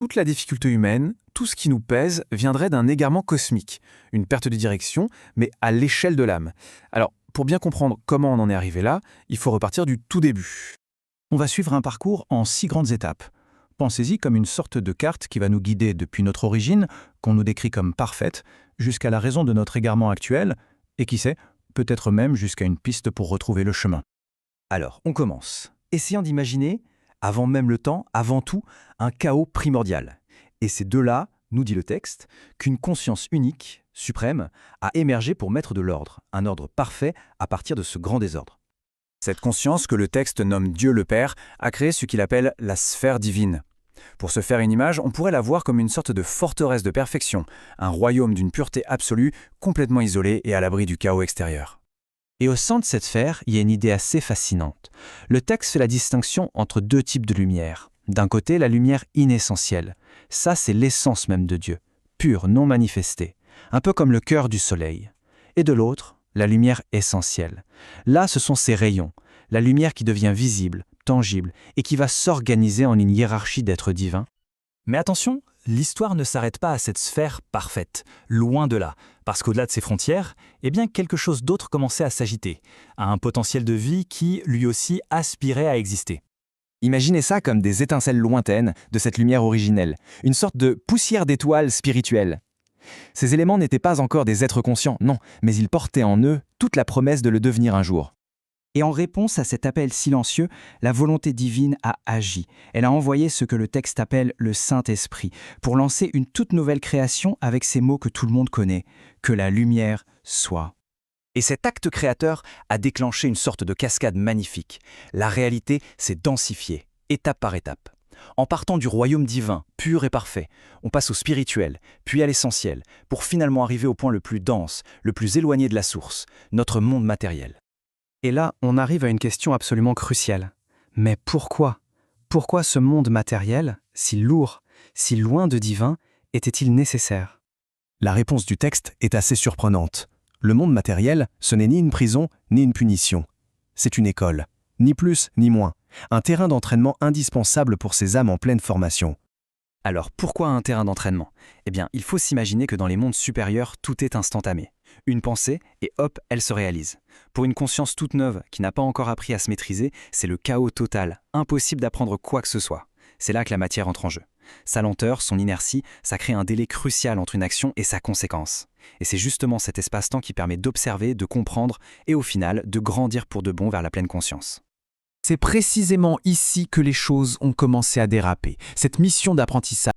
Toute la difficulté humaine, tout ce qui nous pèse, viendrait d'un égarement cosmique, une perte de direction, mais à l'échelle de l'âme. Alors, pour bien comprendre comment on en est arrivé là, il faut repartir du tout début. On va suivre un parcours en 6 grandes étapes. Pensez-y comme une sorte de carte qui va nous guider depuis notre origine, qu'on nous décrit comme parfaite, jusqu'à la raison de notre égarement actuel, et qui sait, peut-être même jusqu'à une piste pour retrouver le chemin. Alors, on commence. Essayons d'imaginer, avant même le temps, avant tout, un chaos primordial. Et c'est de là, nous dit le texte, qu'une conscience unique, suprême, a émergé pour mettre de l'ordre, un ordre parfait à partir de ce grand désordre. Cette conscience que le texte nomme Dieu le Père a créé ce qu'il appelle la sphère divine. Pour se faire une image, on pourrait la voir comme une sorte de forteresse de perfection, un royaume d'une pureté absolue, complètement isolé et à l'abri du chaos extérieur. Et au centre de cette sphère, il y a une idée assez fascinante. Le texte fait la distinction entre deux types de lumière. D'un côté, la lumière inessentielle. Ça, c'est l'essence même de Dieu, pure, non manifestée, un peu comme le cœur du soleil. Et de l'autre, la lumière essentielle. Là, ce sont ses rayons, la lumière qui devient visible, tangible, et qui va s'organiser en une hiérarchie d'êtres divins. Mais attention, l'histoire ne s'arrête pas à cette sphère parfaite, loin de là, parce qu'au-delà de ses frontières, eh bien quelque chose d'autre commençait à s'agiter, à un potentiel de vie qui, lui aussi, aspirait à exister. Imaginez ça comme des étincelles lointaines de cette lumière originelle, une sorte de poussière d'étoiles spirituelle. Ces éléments n'étaient pas encore des êtres conscients, non, mais ils portaient en eux toute la promesse de le devenir un jour. Et en réponse à cet appel silencieux, la volonté divine a agi. Elle a envoyé ce que le texte appelle le Saint-Esprit, pour lancer une toute nouvelle création avec ces mots que tout le monde connaît, que la lumière soit. Et cet acte créateur a déclenché une sorte de cascade magnifique. La réalité s'est densifiée, étape par étape. En partant du royaume divin, pur et parfait, on passe au spirituel, puis à l'essentiel, pour finalement arriver au point le plus dense, le plus éloigné de la source, notre monde matériel. Et là, on arrive à une question absolument cruciale. Mais pourquoi? Pourquoi ce monde matériel, si lourd, si loin de divin, était-il nécessaire? La réponse du texte est assez surprenante. Le monde matériel, ce n'est ni une prison, ni une punition. C'est une école, ni plus ni moins, un terrain d'entraînement indispensable pour ces âmes en pleine formation. Alors pourquoi un terrain d'entraînement? Eh bien, il faut s'imaginer que dans les mondes supérieurs, tout est instantané. Une pensée, et hop, elle se réalise. Pour une conscience toute neuve, qui n'a pas encore appris à se maîtriser, c'est le chaos total, impossible d'apprendre quoi que ce soit. C'est là que la matière entre en jeu. Sa lenteur, son inertie, ça crée un délai crucial entre une action et sa conséquence. Et c'est justement cet espace-temps qui permet d'observer, de comprendre, et au final, de grandir pour de bon vers la pleine conscience. C'est précisément ici que les choses ont commencé à déraper. Cette mission d'apprentissage